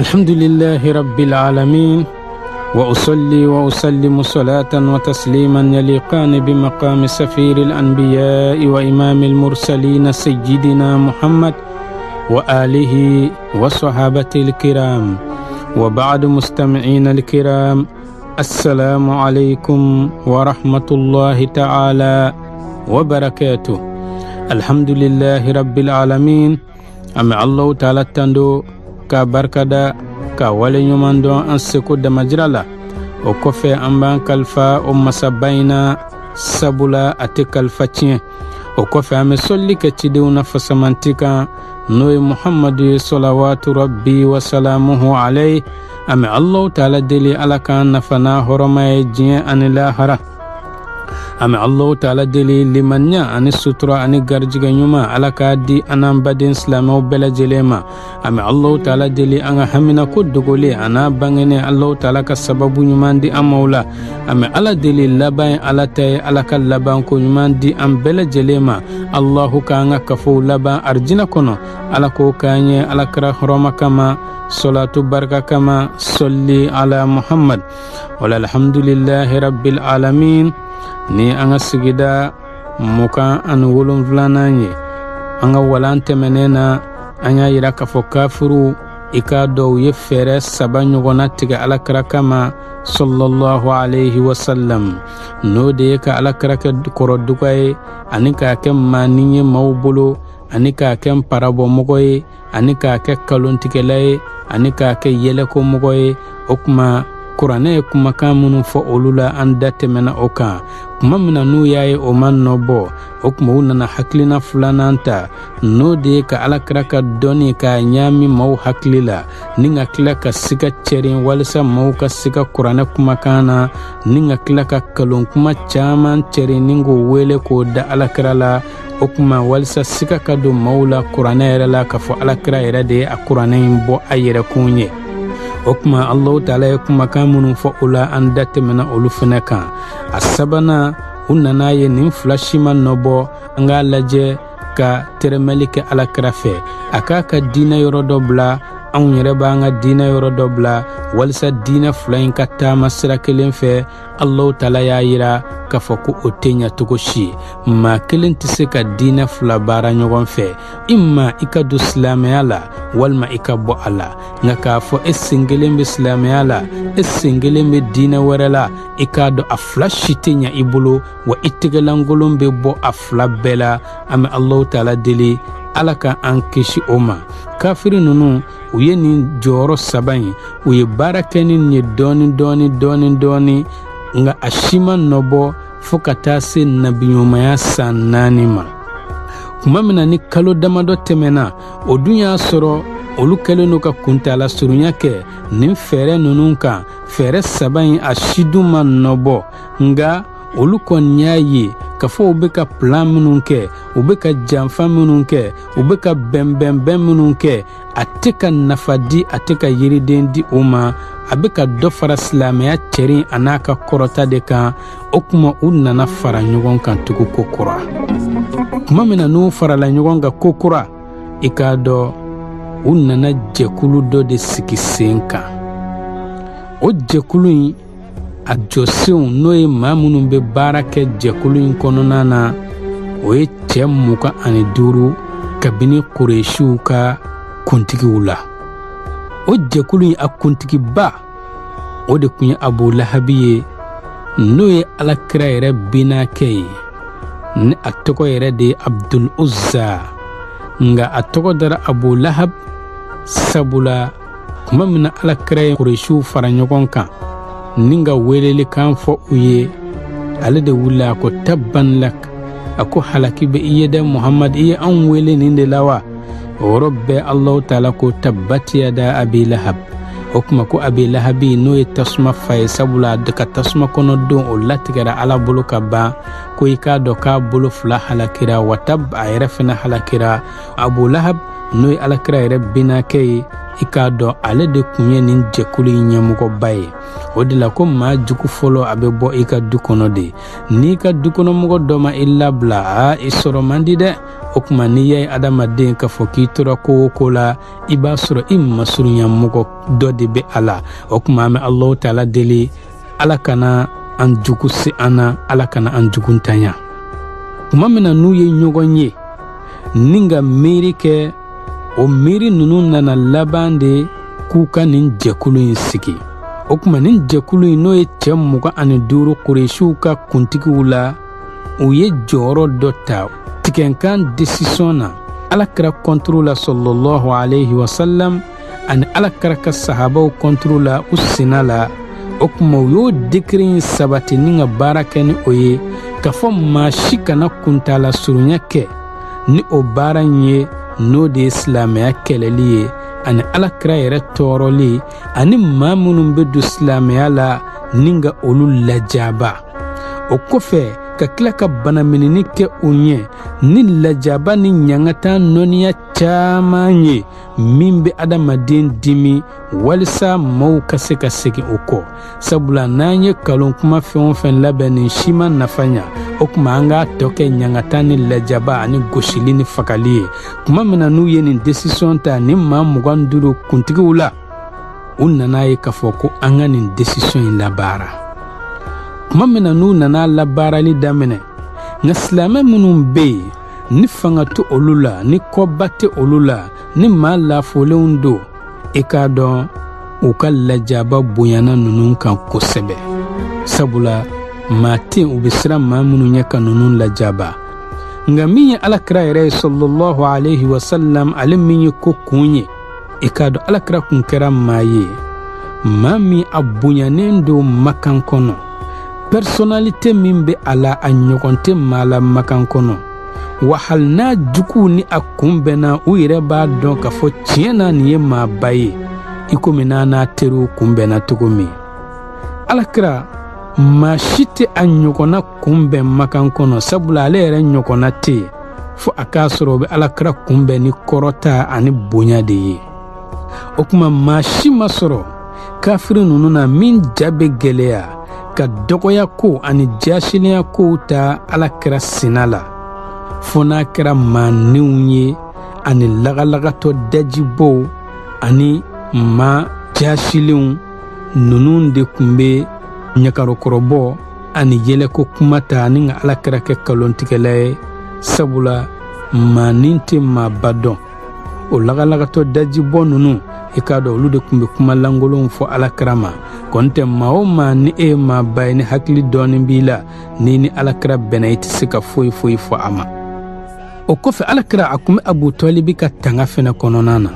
الحمد لله رب العالمين وأصلي وأسلم صلاة وتسليما يليقان بمقام سفير الأنبياء وإمام المرسلين سيدنا محمد وآله وصحابته الكرام وبعد مستمعين الكرام السلام عليكم ورحمة الله تعالى وبركاته. الحمد لله رب العالمين. أما الله تعالى تندو ka barkada ka wale ɲuman dɔn an seko damajira la. O kɔfɛ an b'an kalifa o masabayina sabula a tɛ kalifa tiɲɛ. O kɔfɛ an bɛ sɔlli kɛ cidenw na fasamanti kan n'o ye Muhamadu ye salawatu rabbi wa salamuhu alayhi. An bɛ Allahu taala deli ala k'an nafa n'a hɔrɔma ye diɲɛ ani lahara. An bɛ Allahu taala deli limaniya ani sutura ani garijigɛ ɲuman ala k'a di an n'an baden silamɛw bɛɛ lajɛlen ma. An bɛ Allahu taala deli an ka hamina ko dogolen a n'a bangenen Allahu taala ka sababu ɲuman di an ma o la. An bɛ ala deli laban ye ala ta ye ala ka laban ko ɲuman di an bɛɛ lajɛlen ma. Allahu k'an ka kafow laban arijinɛ kɔnɔ. Ala k'o k'an ye alakira hɔrɔma kama salatu barika kama sɔlli ala Muhammad. Wala alhamdulillahi rabbil alamin. Ni an ka sigida 27 ye an ka walan tɛmɛnen na an y'a yira k'a fɔ kafiru i k'a dɔn u ye fɛɛrɛ 3 ɲɔgɔnna tigɛ alakira kama sallallahu alayhi wa sallam. N'o de ye ka alakira kɛ kɔrɔduga ye ani k'a kɛ maani ye maaw bolo ani k'a kɛ parabɔmɔgɔ ye ani k'a kɛ kalontigɛla ye ani k'a kɛ yɛlɛkomɔgɔ ye. O kuma kuranɛ ye kumakan minnu fɔ olu la an da tɛmɛna o kan. Kuma min na n'u y'a ye o ma nɔbɔ o kuma u nana hakilina 2nan ta n'o de ye ka alakira ka dɔnni k'a ɲaami maaw hakili la ni ka tila ka siga cɛrin walisa maaw ka siga kuranɛ kumakan na ni ka tila ka kalon kuma caman cɛrin ni k'o wele k'o da alakira la. O kuma walisa siga ka don maaw la kuranɛ yɛrɛ la k'a fɔ alakira yɛrɛ de ye a kuranɛ in bɔ a yɛrɛkun ye. O kuma Allahu taala ye kumakan minnu fɔ o la an da tɛmɛna olu fana kan. A 3nan u nana ye nin 2 si ma nɔbɔ an k'a lajɛ ka tɛrɛmɛli kɛ alakira fɛ. A k'a ka diinɛ yɔrɔ dɔ bila anw yɛrɛ b'an ka diinɛ yɔrɔ dɔ bila walisa diinɛ 2 in ka taama sira kelen fɛ. Allahu taala y'a yira k'a fɔ ko o tɛ ɲɛ cogo si. Maa kelen tɛ se ka diinɛ 2 baara ɲɔgɔn fɛ. Imma i ka don silamɛya la walima i ka bɔ a la. Nka k'a fɔ e sen kelen bɛ silamɛya la e sen kelen bɛ diinɛ wɛrɛ la i k'a dɔn a 2 si tɛ ɲɛ i bolo wa i tɛgɛlankolon bɛ bɔ a 2 bɛɛ la. An bɛ Allahu taala deli ala ka an kisi o ma. Kafiri ninnu u ye nin jɔyɔrɔ 3 in u ye baara kɛ ni nin ye dɔɔni nka a si ma nɔbɔ fo ka taa se nabiɲumanya san 4 ma. Kuma min na ni kalo damadɔ tɛmɛna o dun y'a sɔrɔ olu kɛlen n'u ka kuntala surunya kɛ nin fɛɛrɛ ninnu kan. Fɛɛrɛ 3 in a si dun ma nɔbɔ nka olu kɔni y'a ye k'a fɔ u bɛ ka plan minnu kɛ u bɛ ka janfa minnu kɛ u bɛ ka bɛnbɛnbɛn minnu kɛ a tɛ ka nafa di a tɛ ka yiriden di u ma. A bɛ ka dɔ fara silamɛya cɛrin a n'a ka kɔrɔta de kan. O kuma u nana fara ɲɔgɔn kan tugu ko kura. Kuma min na n'u farala ɲɔgɔn kan ko kura i k'a dɔn u nana jɛkulu dɔ de sigi sen kan. O jɛkulu in a jɔsenw n'o ye maa minnu bɛ baara kɛ jɛkulu in kɔnɔna na o ye cɛ 25 kabini Kureishiw ka kuntigiw la. O jɛkulu in a kuntigiba o de tun ye Abu Lahabi ye n'o ye alakira yɛrɛ binakɛ ye ni a tɔgɔ yɛrɛ de ye Abdul Uzza. Nga a tɔgɔ dara Abu Lahab sabula kuma min na alakira ye Kureishiw fara ɲɔgɔn kan ni ka weleli kan fɔ u ye ale de wulila a ko tabban lak a ko halaki bɛ i ye dɛ Muhammad i ye anw wele nin de la wa. O yɔrɔ bɛɛ Allahu taala ko tabbat yada Abi Lahab. O kuma ko Abi Lahabi n'o ye tasuma fa ye sabula a ka tasuma kɔnɔ don o latigɛra ala bolo ka ban ko i k'a dɔn k'a bolo 2 halakira wa tab a yɛrɛ fana halakira. Abu Lahab n'o ye alakira yɛrɛ binakɛ ye i k'a dɔn ale de kun ye nin jɛkulu in ɲɛmɔgɔba ye. O de la ko maa jugu fɔlɔ a bɛ bɔ i ka du kɔnɔ de. N'i ka du kɔnɔmɔgɔ dɔ ma i labila i sɔrɔ man di dɛ. O kuma n'i ye adamaden k'a fɔ k'i tora ko o ko la, i b'a sɔrɔ i masurunyamɔgɔ dɔ de bɛ a la. O kuma an bɛ Alahu Taala deli, Ala kana an jugu se an na, Ala kana an jugu ntanya. Kuma min na n'u ye ɲɔgɔn ye ni ka miiri kɛ, o miiri ninnu nana laban de k'u ka nin jɛkulu in sigi. O kuma nin jɛkulu in n'o ye cɛ 25 Kuresiw ka kuntigiw la, u ye jɔyɔrɔ dɔ ta tigɛnkan décision na Alakira contre la sallallahu alayhi wa sallam ani Alakira ka sahabaw contre la u sina la. O kuma u y'o décret in sabati ni ka baara kɛ ni o ye, k'a fɔ maa si kana kuntala surunya kɛ ni o baara in ye, n'o de ye silamɛya kɛlɛli ye ani Alakira yɛrɛ tɔɔrɔli ani maa minnu bɛ don silamɛya la ni ka olu lajaba. O kɔfɛ ka tila ka banaminini kɛ u ɲɛ ni lajaba ni ɲangata nɔniya caman ye min bɛ adamaden dimi walisa maaw ka se ka segin o kɔ. Sabula n'an ye kalon kuma fɛn o fɛn labɛn nin si ma nafa ɲa, o kuma an k'a tɔ kɛ ɲangata ni lajaba ani gosili ni fagali ye. Kuma min na n'u ye nin décision ta ni maa 25 kuntigiw la, u nana ye k'a fɔ ko an ka nin décision in labaara. Kuma min na n'u nana labaarali daminɛ, nka silamɛ minnu bɛ yen ni fanga tɛ olu la, ni kɔba tɛ olu la, ni maa lafolenw don, i k'a dɔn u ka lajaba bonyana ninnu kan kosɛbɛ. Sabula maa tɛ u bɛ siran maa minnu ɲɛ ka ninnu lajaba. Nka min ye Alakira yɛrɛ ye sallallahu alayhi wa sallam, ale min ye ko kun ye, i k'a dɔn Alakira kun kɛra maa ye maa min a bonyanen don makan kɔnɔ. Personnalité min bɛ a la a ɲɔgɔn tɛ maa la makan kɔnɔ. Wa hali n'a juguw ni a kunbɛnna, u yɛrɛ b'a dɔn k'a fɔ tiɲɛ na nin ye maaba ye, i komi n'a teriw kunbɛnna cogo min. Alakira maa si tɛ a ɲɔgɔnna kunbɛn makan kɔnɔ, sabula ale yɛrɛ ɲɔgɔnna tɛ yen fo a k'a sɔrɔ o bɛ Alakira kunbɛn ni kɔrɔta ani bonya de ye. O kuma maa si ma sɔrɔ kafiri ninnu na min ja bɛ gɛlɛya ka dɔgɔya ko ani jasilenya kow ta Alakira sina la, fo n'a kɛra maanenw ye ani lagalagatɔ dajibow ani maa jasilenw ninnu de kun bɛ ɲakarokɔrɔbɔ ani yɛlɛko kuma ta ani ka Alakira kɛ kalontigɛla ye. Sabula maanin tɛ maaba dɔn. O lagalagatɔ dajibɔ ninnu, i k'a dɔn olu de kun bɛ kuma langolonw fɔ Alakira ma. Kɔni tɛ maa o maa ni e ye maaba ye ni hakili dɔɔnin b'i la, n'i ni Alakira bɛnna i tɛ se ka foyi foyi fɔ a ma. O kɔfɛ Alakira a kun bɛ Abu Tɔlibi ka tanga fɛnɛ kɔnɔna na.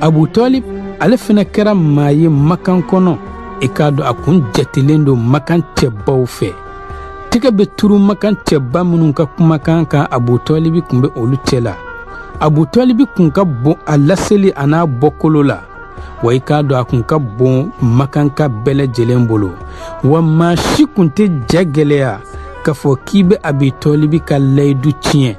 Abu Tɔlib ale fɛnɛ kɛra maa ye makan kɔnɔ, i k'a dɔn a kun jatelen don makan cɛbaw fɛ. Tigɛ bɛ turu makan cɛba minnu ka kumakan kan, Abu Tɔlibi kun bɛ olu cɛ la. Abu Tɔlibi kun ka bon a laseli a n'a bɔkolo la, wa i k'a dɔn a kun ka bon makanka bɛɛ lajɛlen bolo. Wa maa si kun tɛ ja gɛlɛya k'a fɔ k'i bɛ Abu Tɔlibi ka layidu tiɲɛ.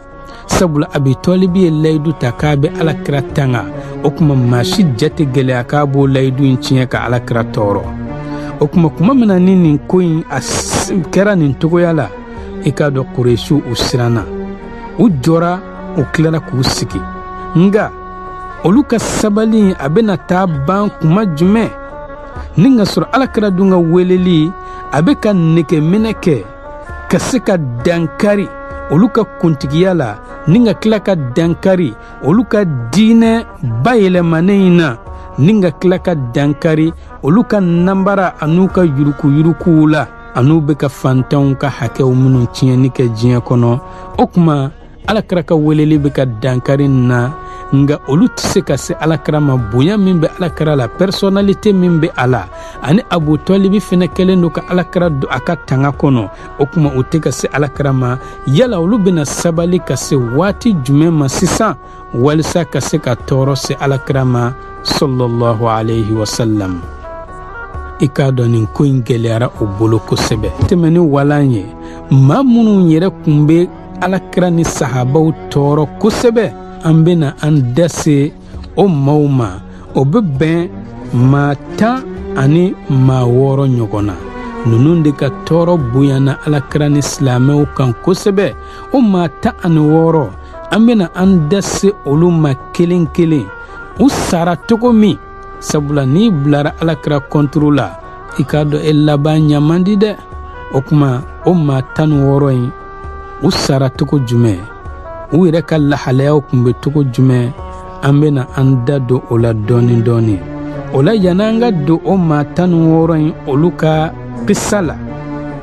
Sabula Abu Tɔlibi ye layidu ta k'a bɛ Alakira tanga, o kuma maa si ja tɛ gɛlɛya k'a b'o layidu in tiɲɛ ka Alakira tɔɔrɔ. O kuma min na ni nin ko in a kɛra nin togoya la, i k'a dɔn Kuresiw u siranna, u jɔra, u tilara k'u sigi. Nga olu ka sabali a bɛna taa ban kuma jumɛn? Ni ka sɔrɔ Alakira dun ka weleli a bɛ ka nɛgɛminɛ kɛ ka se ka dankari olu ka kuntigiya la, ni ka tila ka dankari olu ka diinɛ bayɛlɛmanen in na, ni ka tila ka dankari olu ka nanbara an'u ka yuruku-yurukuw la, an'u bɛ ka fantanw ka hakɛw minnu tiɲɛni kɛ diɲɛ kɔnɔ. O kuma Alakira ka weleli bɛ ka dankari na, nga olu tɛ se ka se Alakira ma bonya min bɛ Alakira la, personnalité min bɛ a la, ani Abu Tɔlibi fɛnɛ kɛlen don ka Alakira don a ka tanga kɔnɔ. O kuma u tɛ ka se Alakira ma. Yala olu bɛna sabali ka se waati jumɛn ma sisan walisa ka se ka tɔɔrɔ se Alakira ma sallallahu alayhi wa sallam? I k'a dɔn nin ko in gɛlɛyara o bolo kosɛbɛ. Tɛmɛni walan ye maa minnu yɛrɛ kun bɛ Alakira ni sahabaw tɔɔrɔ kosɛbɛ, an bɛna an da se o maaw ma, o bɛ bɛn maa 10 ani maa 6 ɲɔgɔn na. Ninnu de ka tɔɔrɔ bonyana Alakira ni silamɛw kan kosɛbɛ. O maa 10 ani 6 an bɛna an da se olu ma kelen kelen. U sara cogo min, sabula n'i bilara Alakira kɔnturu la i k'a dɔn e laban ɲaman di dɛ. O kuma o maa 16 in u sara cogo jumɛn, u yɛrɛ ka lahalayaw kun bɛ cogo jumɛn, an bɛna an da don o la dɔɔni dɔɔni. O la yan'an ka don o maa 16 in olu ka kissa la,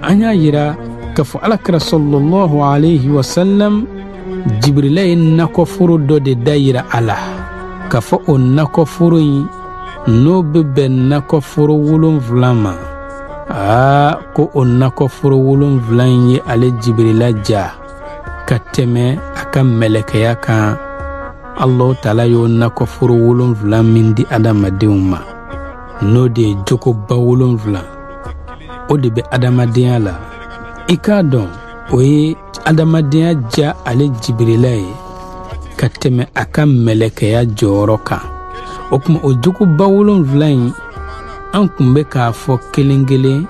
an y'a yira k'a fɔ Alakira sallallahu alayhi wa sallam Jibrila ye nakɔforo dɔ de da yira a la, k'a fɔ o nakɔforo in n'o bɛ bɛn nakɔforo 7 ma. Ko o nakɔforo 7 in ye ale Jibrila ja ka tɛmɛ a ka mɛlɛkɛya kan. Allahu Taala y'o nakɔforo 7 min di adamadenw ma, n'o de ye jogoba 7. O de bɛ adamadenya la. I k'a dɔn o ye adamadenya ja ale Jibrila ye ka tɛmɛ a ka mɛlɛkɛya jɔyɔrɔ kan. O kuma o jogoba 7 in an kun bɛ k'a fɔ kelen kelen,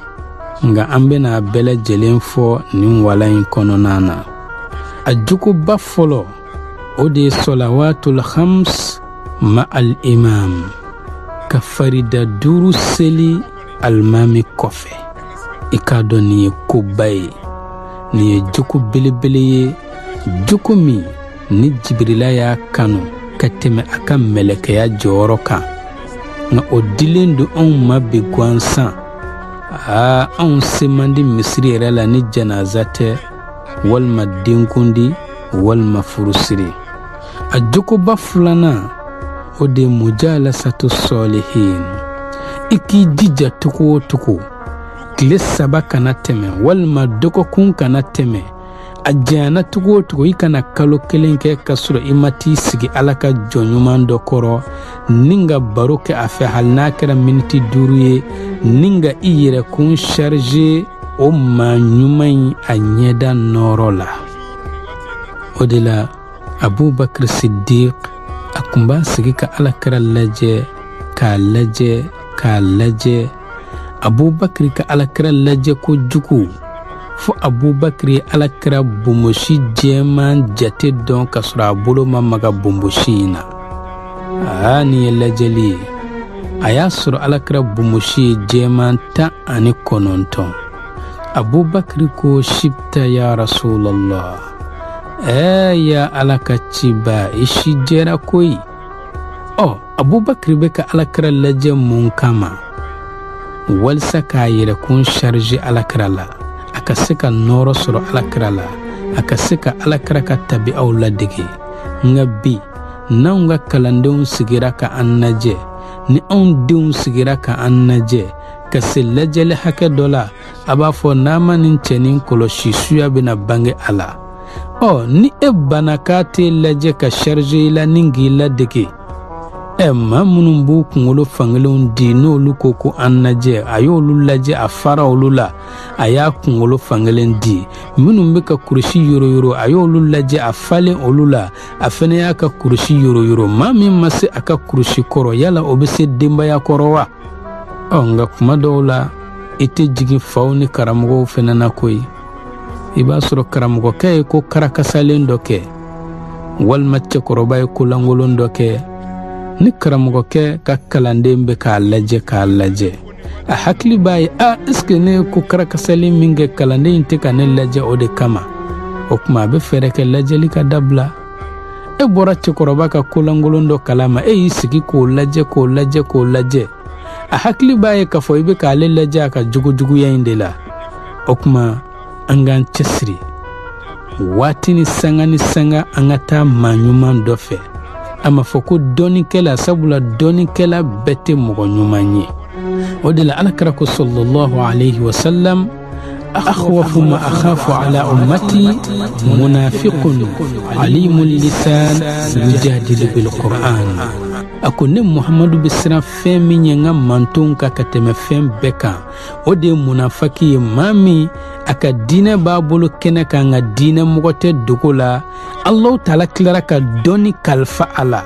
nka an bɛna bɛɛ lajɛlen fɔ nin wala in kɔnɔna na. A jogoba fɔlɔ o de ye salawatul khams ma al imam, ka farida 5 seli alimami kɔfɛ. I k'a dɔn nin ye koba ye, nin ye jogo belebele ye, jogo min ni Jibrila y'a kanu ka tɛmɛ a ka mɛlɛkɛya jɔyɔrɔ kan. Nka o dilen don anw ma bi gansan. Anw se man di misiri yɛrɛ la ni janaza tɛ, walima denkundi, walima furusiri. A jogoba 2 o de ye mujalasatu salihin. I k'i jija togo o togo, tile 3 kana tɛmɛ, walima dɔgɔkun kana tɛmɛ. A janyana togo o togo i kana kalo 1 kɛ ka sɔrɔ i ma t'i sigi Ala ka jɔnɲuman dɔ kɔrɔ, ni ka baro kɛ a fɛ hali n'a kɛra miniti 5 ye, ni ka i yɛrɛ kun charger o maa ɲuman in a ɲɛda nɔrɔ la. O de la Abubakar Siddiq a kun b'a sigi ka Alakira lajɛ k'a lajɛ k'a lajɛ. Abubakar ka Alakira lajɛ kojugu fo Abubakar ye Alakira bonbosi jɛman jate dɔn ka sɔrɔ a bolo ma maga bonbosi in na. Nin ye lajɛli ye. A y'a sɔrɔ Alakira bonbosi ye jɛman 19. Abubakar ko shibta ya Rasulallah. Ya Ala ka ciba i si jɛra koyi. Abubakar bɛ ka Alakira lajɛ mun kama? Walisa k'a yɛrɛ kun charge Alakira la, a ka se ka nɔɔrɔ sɔrɔ Alakira la, a ka se ka Alakira ka tabi'aw ladege. Nka bi n'anw ka kalandenw sigira ka an lajɛ, ni anw denw sigira ka an lajɛ, ka se lajɛli hakɛ dɔ la, a b'a fɔ n'a ma nin cɛnin kɔlɔsi suya bɛna bange a la. Ni e banna k'a t'e lajɛ ka charge i la ni k'i ladege, maa minnu b'u kunkolo fankelenw di n'olu ko ko an lajɛ, a y'olu lajɛ a fara olu la, a y'a kunkolo fankelen di. Minnu bɛ ka kurusi yoro a y'olu lajɛ a falen olu la, a fana y'a ka kurusi yoro. Maa min ma se a ka kurusi kɔrɔ, yala o bɛ se denbaya kɔrɔ wa? Nka kuma dɔw la i tɛ jigin faw ni karamɔgɔw fana na koyi. I b'a sɔrɔ karamɔgɔkɛ ye ko karakasalen dɔ kɛ, walima cɛkɔrɔba ye ko lankolon dɔ kɛ. Ni karamɔgɔkɛ ka kalanden bɛ k'a lajɛ, a hakili b'a ye, est-ce que ne ko karakasalen min kɛ kalanden in tɛ ka ne lajɛ o de kama? O kuma a bɛ fɛɛrɛ kɛ lajɛli ka dabila. E bɔra cɛkɔrɔba ka ko lankolon dɔ kalama, e y'i sigi k'o lajɛ. A hakili b'a ye k'a fɔ i bɛ k'ale lajɛ a ka jugujuguya in de la. O kuma an k'an cɛsiri, waati ni sanga an ka taa maa ɲuman dɔ fɛ. A ma fɔ ko dɔɔnikɛla, sabula dɔɔnikɛla bɛɛ tɛ mɔgɔ ɲuman ye. O de la Alakira ko sallallahu alayhi wa sallam, akhwafu ma akhafu ala ummati munafiqun alimul lisan yujadilu bil Qur'an. ako ne Muhammadu bɛ siran fɛn min ye n ka mantonw ka tɛmɛ fɛn bɛɛ kan o de ye munafaki ye maa min a ka diinɛ b'a bolo kɛnɛ kan nka diinɛ mɔgɔ tɛ dogo la Allahu Taala tilara ka dɔnni kalifa a la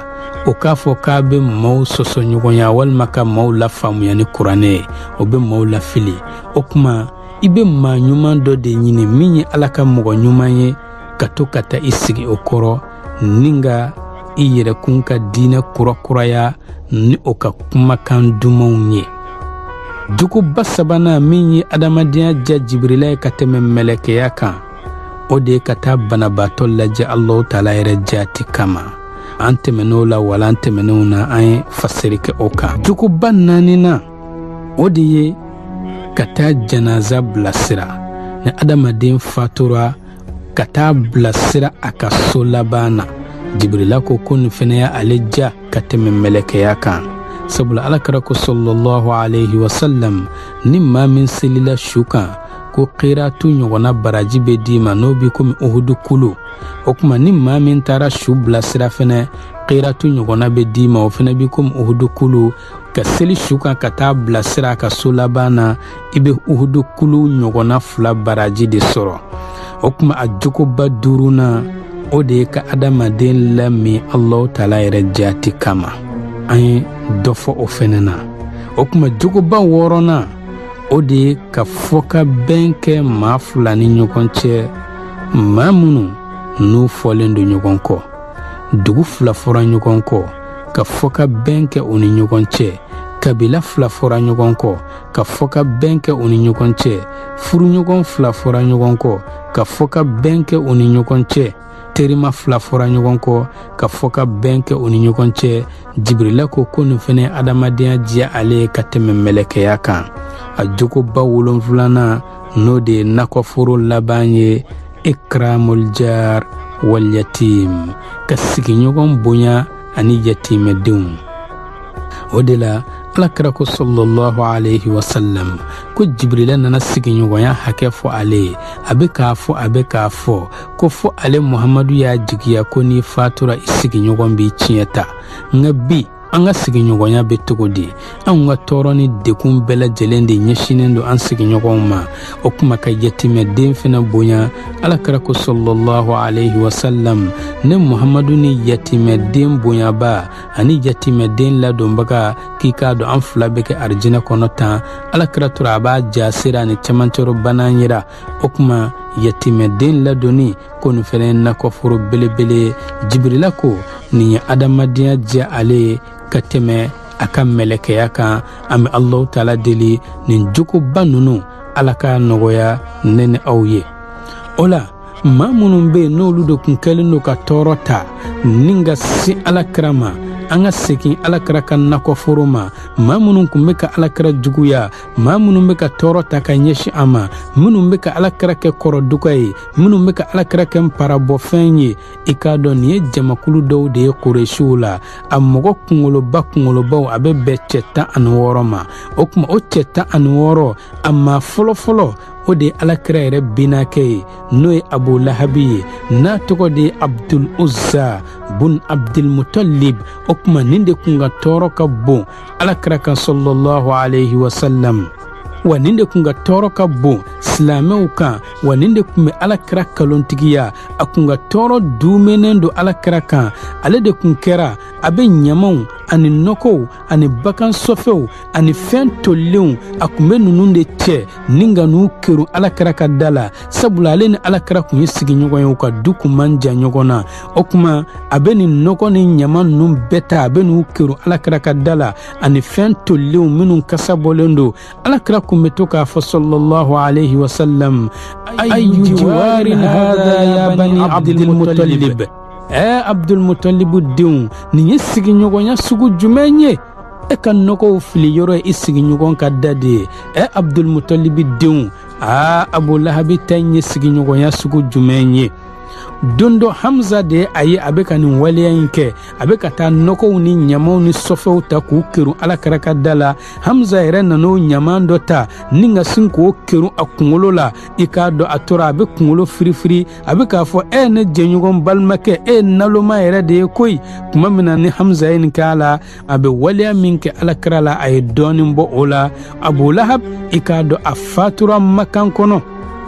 o k'a fɔ k'a bɛ maaw sɔsɔ ɲɔgɔnya walima ka maaw lafaamuya ni kuranɛ ye o bɛ maaw lafili o kuma i bɛ maa ɲuman dɔ de ɲini min ye Ala ka mɔgɔ ɲuman ye ka to ka taa i sigi o kɔrɔ ni ka i yɛrɛkun ka diinɛ kurakuraya ni o ka kumakan dumanw ye juguba sabanan min ye adamadenya ja Jibirila ye ka tɛmɛ mɛlɛkɛya kan o de ye ka taa banabaatɔ lajɛ Allahu Taala yɛrɛ jaati kama an tɛmɛn'o la wala an tɛmɛn'o na an ye fasiri kɛ o kan juguba naaninan o de ye ka taa janaza bilasira ni adamaden fatura ka taa bilasira a ka so laban na Jibirila ko nin fɛnɛ y'ale ja ka tɛmɛ mɛlɛkɛya kan sabula Alakira ko sallallahu alayhi wa sallam ni maa min selila su kan ko qiratu ɲɔgɔnna baraji bɛ d'i ma n'o bi komi Uhudu kulu o kuma ni maa min taara su bilasira fɛnɛ qiratu ɲɔgɔnna bɛ d'i ma o fɛnɛ bi komi Uhudu kulu ka seli su kan ka taa bilasira a ka so laban na i bɛ Uhudu kulu ɲɔgɔnna 2 baraji de sɔrɔ o kuma a jogoba 5nan o de ye ka adamaden lami Allahu Taala yɛrɛ jaati kama an ye dɔ fɔ o fɛnɛ na o kuma jogoba 6nan o de ye ka fɔ ka bɛn kɛ maa 2 ni ɲɔgɔn cɛ maa minnu n'u fɔlen don ɲɔgɔn kɔ dugu 2 fɔra ɲɔgɔn kɔ ka fɔ ka bɛn kɛ u ni ɲɔgɔn cɛ kabila 2 fɔra ɲɔgɔn kɔ ka fɔ ka bɛn kɛ u ni ɲɔgɔn cɛ furuɲɔgɔn 2 fɔra ɲɔgɔn kɔ ka fɔ ka bɛn kɛ u ni ɲɔgɔn cɛ terima 2 fɔra ɲɔgɔn kɔ ka fɔ ka bɛn kɛ u ni ɲɔgɔn cɛ Jibirila ko nin fɛnɛ adamadenya diya ale ye ka tɛmɛ mɛlɛkɛya kan a jogoba 7nan n'o de ye nakɔforo laban ye ikramul jar wal yatim ka sigiɲɔgɔn bonya ani yatimɛdenw o de la Alakira ko sallallahu alayhi wa sallam ko Jibirila nana sigiɲɔgɔnya hakɛ fɔ ale ye a bɛ k'a fɔ ko fɔ ale Muhammadu y'a jigiya ko n'i fatura i sigiɲɔgɔn b'i tiɲɛ ta nka bi an ka sigiɲɔgɔnya bɛ cogo di an ka tɔɔrɔ ni dekun bɛɛ lajɛlen de ɲɛsinnen don an sigiɲɔgɔnw ma o kuma ka yatimɛden fana bonya Alakira ko sallallahu alayhi wa sallam ne Muhammadu ni yatimɛden bonyaba ani yatimɛden ladonbaga k'i k'a dɔn an 2 bɛ kɛ arijinɛ kɔnɔ tan Alakira tora a b'a jasira ni cɛmancɛro bana yira o kuma yatimɛden ladonni ko nin fɛnɛ nakɔforo belebele Jibirila ko nin ye adamadenya diya ale ye ka tɛmɛ a ka mɛlɛkɛya kan an bɛ Allahu Taala deli nin jogoba ninnu Ala k'a nɔgɔya ne ni aw ye o la maa minnu bɛ yen n'olu de kun kɛlen don ka tɔɔrɔ ta ni ka se Alakira ma an ka segin Alakira ka nakɔforo ma maa minnu kun bɛ ka Alakira juguya maa minnu bɛ ka tɔɔrɔ ta ka ɲɛsin a ma minnu bɛ ka Alakira kɛ kɔrɔduga ye minnu bɛ ka Alakira kɛ parabɔfɛn ye i k'a dɔn nin ye jamakulu dɔw de ye Kuresiw la a mɔgɔ kunkolobaw a bɛ bɛn cɛ 16 ma o kuma o cɛ 16 a maa fɔlɔfɔlɔ o de ye Alakira yɛrɛ binakɛ ye n'o ye Abu Lahabi ye n'a tɔgɔ de ye Abdul Uzza bun Abdul Muttalib o kuma nin de kun ka tɔɔrɔ ka bon Alakira kan sallallahu alayhi wa sallam wa nin de kun ka tɔɔrɔ ka bon silamɛw kan wa nin de kun bɛ Alakira kalontigiya a kun ka tɔɔrɔ dumenen don Alakira kan ale de kun kɛra a bɛ ɲamaw ani nɔgɔw ani bagan sɔfɛw ani fɛn tolilenw a kun bɛ ninnu de cɛ ni ka n'u kerun Alakira ka da la sabula ale ni Alakira kun ye sigiɲɔgɔn ye u ka du kun man jan ɲɔgɔn na o kuma a bɛ nin nɔgɔ ni ɲama ninnu bɛɛ ta a bɛ n'u kerun Alakira ka da la ani fɛn tolilenw minnu kasa bɔlen don Alakira kun bɛ to k'a fɔ sallallahu alayhi wa sallam ayyu jiwarin hadha ya bani Abdul Muttalib Abdul Mutalibu denw nin ye sigiɲɔgɔnya sugu jumɛn ye e ka nɔgɔw fili yɔrɔ ye i sigiɲɔgɔn ka da de ye Abdul Mutalibu denw Abu Lahabi ta ye sigiɲɔgɔnya sugu jumɛn ye dondo Hamza de aye abeka ni waliya in kɛ abeka taa nɔgɔw ni ɲamaw ni sɔfɛw ta k'u keru Alakira ka da la. Hamza yɛrɛ nan'o ɲaman dɔ ta ni ka sin k'o keru a kunkolo la. I k'a dɔn a tora a bɛ kunkolo firifiri a bɛ k'a fɔ ne jɛɲɔgɔn balimakɛ naloma yɛrɛ de ye koyi. Tuma min na ni Hamza ye nin kɛ a la a bɛ waliya min kɛ Alakira la a ye dɔɔnin bɔ o la. Abu Lahab i k'a dɔn a fatura Makan kɔnɔ.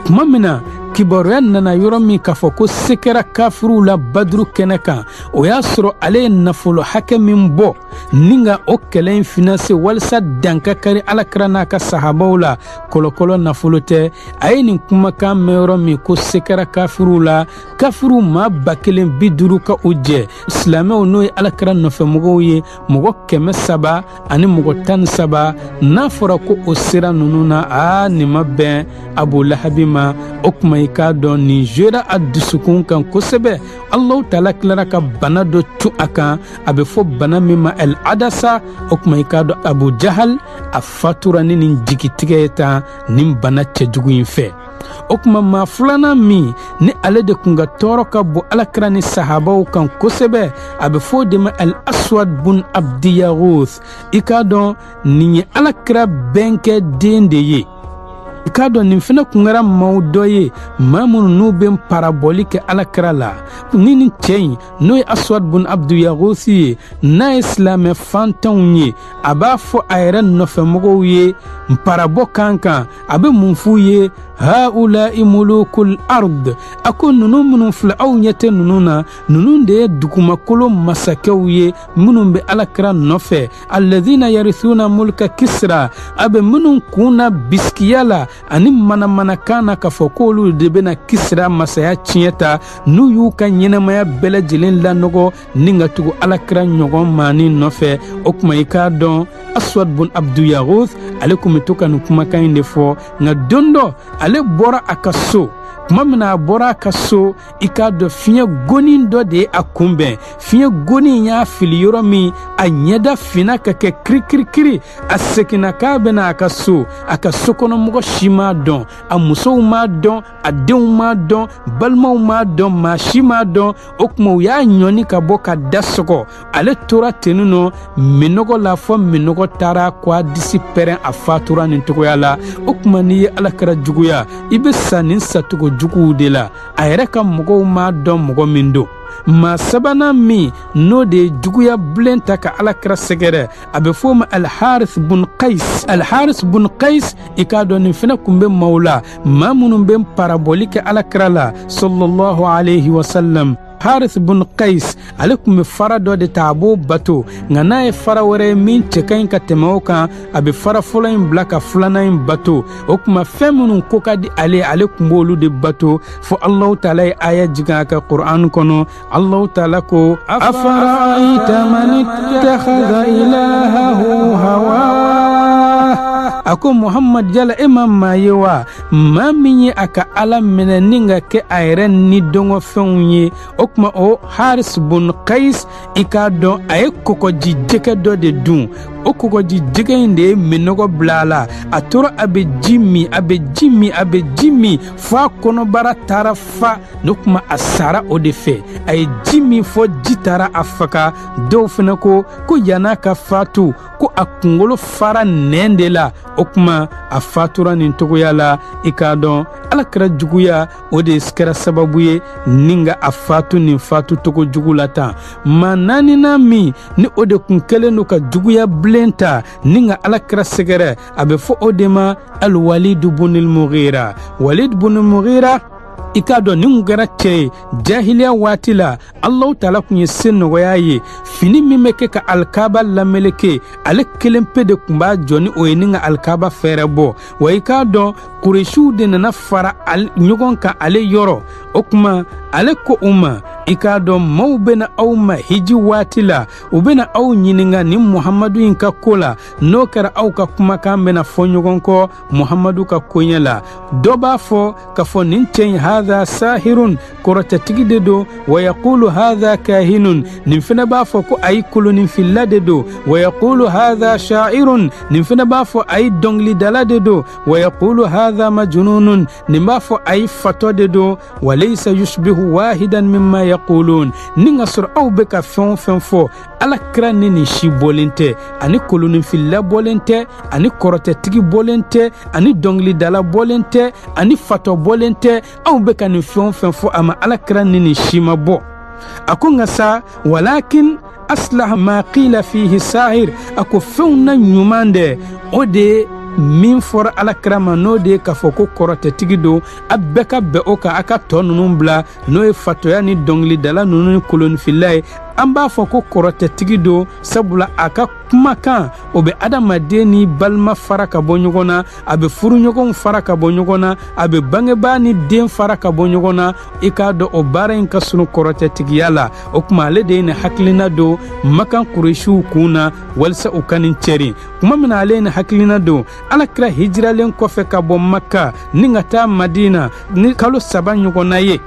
Tuma min na kibaruya nana yɔrɔ min k'a fɔ ko se kɛra kafiruw la Baduru kɛnɛ kan, o y'a sɔrɔ ale ye nafolo hakɛ min bɔ ni ka o kɛlɛ in finanse walasa dan ka kari Alakira n'a ka sahabaw la. Kɔlɔkɔlɔ nafolo tɛ. A ye nin kumakan mɛn yɔrɔ min ko se kɛra kafiruw la, kafiruw maa 150 ka o jɛ. Silamɛw n'o ye Alakira nɔfɛmɔgɔw ye mɔgɔ 300 ani mɔgɔ 13. N'a fɔra ko o sera ninnu na nin ma bɛn Abu Lahabi ma. O kuma i k'a dɔn nin jouera a dusukun kan kosɛbɛ. Allahu Taala tilara ka bana dɔ cu a kan, a bɛ fɔ bana min ma El Adasa. O kuma i k'a dɔn Abu Jahal a fatura ni nin jigitigɛ ye tan nin bana cɛjugu in fɛ. O kuma maa filanan min ni ale de kun ka tɔɔrɔ ka bɔ Alakira ni sahabaw kan kosɛbɛ a bɛ fɔ o de ma Al Aswad bun Abdi Yaghuth. I k'a dɔn nin ye Alakira bɛnkɛ den de ye. I k'a dɔn nin fana kun kɛra maaw dɔ ye maa minnu n'u bɛ parabɔli kɛ Alakira la. Ni nin cɛ in n'o ye Aswad bun Abdi Yaghuth ye n'a ye silamɛ fantanw ye a b'a fɔ a yɛrɛ nɔfɛmɔgɔw ye parabɔ kan a bɛ mun f'u ye haula'i mulukul ard. A ko ninnu minnu filɛ aw ɲɛ tɛ ninnu na ninnu de ye dugumakolo masakɛw ye minnu bɛ Alakira nɔfɛ. Alladhina yarithuna mulka Kisra. A bɛ minnu kun na bisikiya la ani manamanakan na k'a fɔ k'olu de bɛna Kisra masaya tiɲɛ ta n'u y'u ka ɲɛnamaya bɛɛ lajɛlen lanɔgɔ ni ka tugu Alakira ɲɔgɔn maani nɔfɛ. O kuma i k'a dɔn Aswad bun Abdi Yaghuth ale kun bɛ to ka nin kumakan in de fɔ nka don dɔ ale bɔra a ka so. Tuma min na a bɔra a ka so i k'a dɔn fiɲɛ gonin dɔ de ye a kunbɛn. Fiɲɛ gonin y'a fili yɔrɔ min a ɲɛda finna ka kɛ kirikirikiri. A seginna k'a bɛna a ka sokɔnɔmɔgɔ si m'a dɔn, a musow m'a dɔn, a denw m'a dɔn, balimaw m'a dɔn, maa si m'a dɔn. O kuma u y'a ɲɔni ka bɔ ka da sɔgɔ. Ale tora ten nɔ minɔgɔ la fɔ minɔgɔ taara k'a disi pɛrɛn a fatura nin cogoya la. O kuma n'i ye Alakira juguya i bɛ sa nin sacogo juguw de la. A yɛrɛ ka mɔgɔw m'a dɔn mɔgɔ min don. Maa sabanan min n'o de ye juguya bilen ta ka Alakira sɛgɛrɛ a bɛ fɔ o ma Al-Harith bun Qais. Al-Harith bun Qais i k'a dɔn nin fana kun bɛ maaw la maa minnu bɛ parabɔli kɛ Alakira la sallallahu alayhi wa sallam. Harith bun Qais ale kun bɛ fara dɔ de ta a b'o bato nka n'a ye fara wɛrɛ ye min cɛ ka ɲi ka tɛmɛ o kan a bɛ fara fɔlɔ in bila ka filanan in bato. O kuma fɛn minnu ko ka di ale kun b'olu de bato fo Allahu Taala ye aya jigin a ka Qur'an kɔnɔ. Allahu Taala ko afara'ayta man ittakhadha ilahahu hawa. A ko Muhammad jala ma maa ye wa maa min ye a ka Ala minɛ ni ka kɛ a yɛrɛ ni dɔngɔ fɛnw ye. O kuma o Haris bun Qais i k'a dɔn a ye kɔgɔji jɛgɛ dɔ de dun. O kɔgɔji jɛgɛ in de ye minɔgɔ bila a la. A tora a bɛ ji min fɔ a kɔnɔbara taara fa. O kuma a sara o de fɛ. A ye ji min fɔ ji taara a faga. Dɔw fana ko yan'a ka fatu ko a kunkolo fara nɛn de la. O kuma a fatura nin togoya la. I k'a dɔn Alakira juguya o de kɛra sababu ye ni ka a fatu nin fatu togo jugu la tan. Maa naaninan min ni o de kun kɛlen don ka juguya bilen ta ni ka Alakira sɛgɛrɛ a bɛ fɔ o de ma Al-Walid bun al-Mughira. Walid bun al-Mughira i k'a dɔn nin kun kɛra cɛ ye jahiliya waati la. Allahu Taala kun ye se nɔgɔya ye fini min bɛ kɛ ka alikaba lameleke ale kelen pe de kun b'a jɔ ni o ye ni ka alikaba fɛɛrɛ bɔ. Wa i k'a dɔn Kuresiw de nana fara ɲɔgɔn kan ale yɔrɔ. O kuma ale ko u ma i k'a dɔn maaw bɛna aw ma hiji waati la u bɛna aw ɲininka ni Muhamadu in ka ko la n'o kɛra aw ka kumakan bɛna fɔ ɲɔgɔn kɔ Muhamadu ka koɲɛ la. Dɔ b'a fɔ ka fɔ nin cɛ in hadha sahirun kɔrɔtɛtigi de don wa yaqulu hadha kahinun nin fana b'a fɔ ko ayi koloninfila de don wa yaqulu hadha sha'irun nin fana b'a fɔ ayi dɔnkilidala de don wa yaqulu hadha majnunun nin b'a fɔ ayi fatɔ de don wa laysa yushbihu واحدا مما يقولون نغسر أو بك فون فو على كراني شي بولنتي أني كولون في الله بولنتي أني كورتي تيجي بولنتي أني دونغلي دالا بولنتي أني فاتو بولنتي أو بك أني فون فو أما على كراني شي ما بو أكون غسا ولكن أصلح ما قيل فيه ساهر أكو فونا نيوماندي أودي min fɔra alakira ma n'o de ye k'a fɔ ko kɔrɔtɛ tigi don a bɛɛ ka bɛn o kan a ka tɔ ninnu bila n'o ye fatoya ni dɔnkilidala ninnu ni kolonifila ye an b'a fɔ ko kɔrɔtɛ tigi don sabula a ka kumakan o bɛ adamaden ni balima fara ka bɔ ɲɔgɔn na a bɛ furuɲɔgɔnw fara ka bɔ ɲɔgɔn na a bɛ bangebaa ni den fara ka bɔ ɲɔgɔn na i k'a dɔn o baara in ka surun kɔrɔtɛ tigiya la o tuma ale de ye nin hakilina don Makan Kuresiw kun na walisa u ka nin cɛri kuma min na ale ye nin hakilina don alakira hijiralen kɔfɛ ka bɔ Maka ni ka taa Madina ni kalo 3 ɲɔgɔnna ye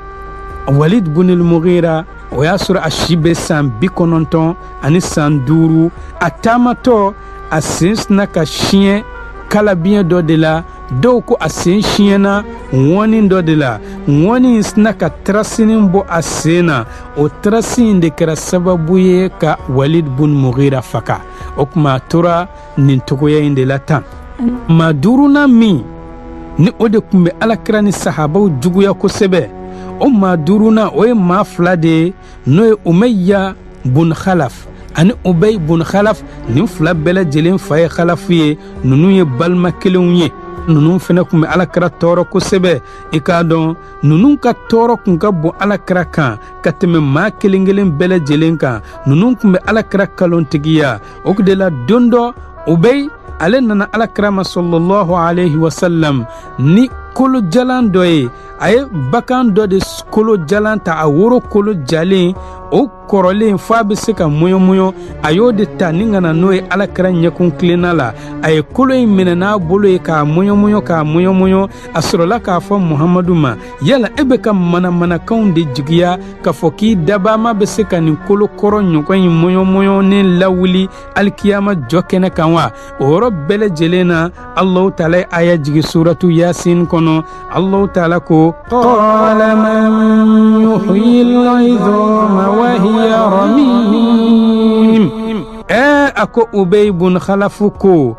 Walid bunil Mughira o y'a sɔrɔ a si bɛ san 90 ani san 5 a taamatɔ a sen sina ka siɲɛ kalabiɲɛ dɔ de la dɔw ko a sen siɲɛna ŋɔni dɔ de la ŋɔni in sina ka tarasinin bɔ a sen na o tarasi in de kɛra sababu ye ka Walid bun Mughira faga o tuma a tora nin togoya in de la tan maa 5nan min ni o de tun bɛ alakira ni sahabaw juguya kosɛbɛ o maa 5nan o ye maa 2 de ye n'o ye Umayya bun Khalaf ani Ubay bun Khalaf nin 2 bɛɛ lajɛlen fa ye Khalafu ye ninnu ye balima kelenw ye ninnu fana tun bɛ alakira tɔɔrɔ kosɛbɛ i k'a dɔn ninnu ka tɔɔrɔ tun ka bon alakira kan ka tɛmɛ maa kelen kelen bɛɛ lajɛlen kan ninnu tun bɛ alakira kalontigiya o de la don dɔ Ubay ale nana alakira ma sallallahu alayhi wa sallam ni kolo jalan dɔ ye a ye bakan dɔ de kolo jalan ta a woro kolo jalen o kɔrɔlen f'a bɛ se ka mɔyɔmɔyɔ a y'o de ta ni ka na n'o ye alakira ɲɛkun kilenna la a ye kolo in minɛ n'a bolo ye k'a mɔyɔmɔyɔ a sɔrɔla k'a fɔ Muhamadu ma yala e bɛ ka manamanakanw de jigiya k'a fɔ k'i dabaama bɛ se ka nin kolo kɔrɔ ɲɔgɔn in mɔyɔmɔyɔ ni lawuli alikiyama jɔ kɛnɛ kan wa o yɔrɔ bɛɛ lajɛlen na Allahu taala ye aya jigi suratu Yasin kɔnɔ Allahu taala ko qala man yuhyil 'idhama wa hiya ramim a ko Ubay bun Khalafu ko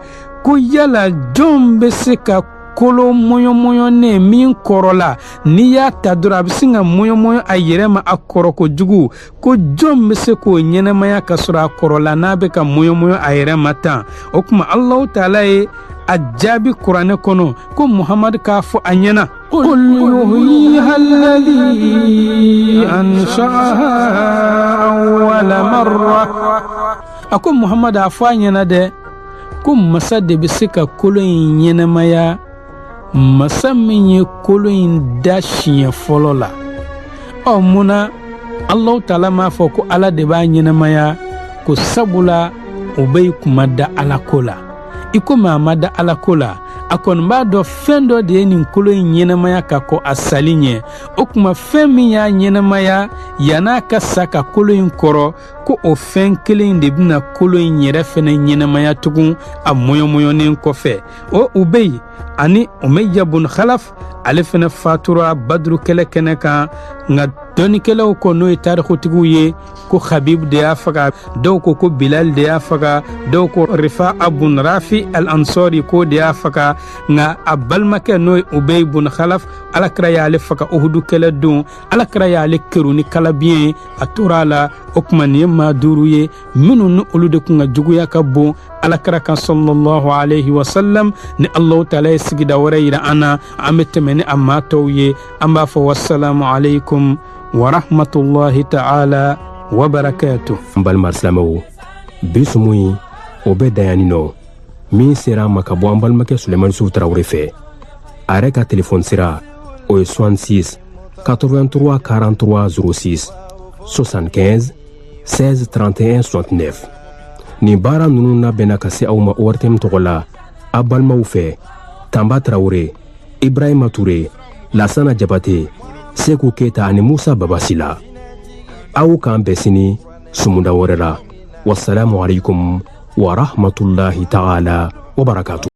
yala jɔn bɛ se ka kolo mɔyɔmɔyɔnen min kɔrɔla n'i y'a ta dɔrɔn a bɛ se ka mɔyɔmɔyɔ a yɛrɛ ma a kɔrɔ kojugu ko jɔn bɛ se k'o ɲɛnɛmaya ka sɔrɔ a kɔrɔla n'a bɛ ka mɔyɔmɔyɔ a yɛrɛ ma tan o tuma Allahu taala ye a jaabi kuranɛ kɔnɔ ko Muhamadu k'a fɔ a ɲɛna qul yuhyiha alladhi ansha'aha awwala marra a ko Muhamadu a fɔ a ɲɛna dɛ ko masa de bɛ se ka kolo in ɲɛnɛmaya masa min ye kolo in da siɲɛ fɔlɔ la munna Allahu taala m'a fɔ ko Ala de b'a ɲɛnɛmaya ko sabula o bɛ kuma da Ala ko la i komi a ma da Ala ko la a kɔni b'a dɔn fɛn dɔ de ye nin kolo in ɲɛnɛmaya ka kɔ a sali ɲɛ o tuma fɛn min y'a ɲɛnɛmaya yan'a ka sa ka kolo in kɔrɔ ko o fɛn kelen de bɛna kolo in yɛrɛ fɛnɛ ɲɛnɛmaya tugun a mɔyɔmɔyɔnen kɔfɛ o Ubay ani Umayya bun Khalaf ale fɛnɛ fatura Badru kɛlɛ kɛnɛ kan nka dɔnnikɛlaw ko n'o ye tarikutigiw ye ko Habib de y'a faga dɔw ko Bilal de y'a faga dɔw ko Rifa'a bun Rafi al-Ansari ko de y'a faga nka a balimakɛ n'o ye Ubay bun Khalaf alakira y'ale faga Uhudu kɛlɛ don alakira y'ale kɛru ni kalabiɲɛ a tora a la o tuma nin ye maa 5 ye minnu ni olu de kun ka juguya ka bon alakira kan sallallahu alayhi wa sallam ni Allahu taala ye sigida wɛrɛ yira an na an bɛ tɛmɛ ni a maa tɔw ye an b'a fɔ wassalamu alaykum wa rahmatullahi ta'ala wa barakatuh. N balima silamɛw bi sumu in o bɛ dan yanni nɔ min sera an ma ka bɔ an balimakɛ Sulemani Sufu Tarawele fɛ a yɛrɛ ka telefɔni sira o ye 66 83 43 06 75 16 31 69 nin baara ninnu labɛnna ka se aw ma ORTM tɔgɔ la a balimaw fɛ Tanba Tarawele, Ibrahima Ture, Lasana Jabate, Seku Keita ani Musa Babasila. Aw k'an bɛn sini sumunda wɛrɛ la. Wassalamu alaikum wa rahmatullahi ta'ala wa barakatuh.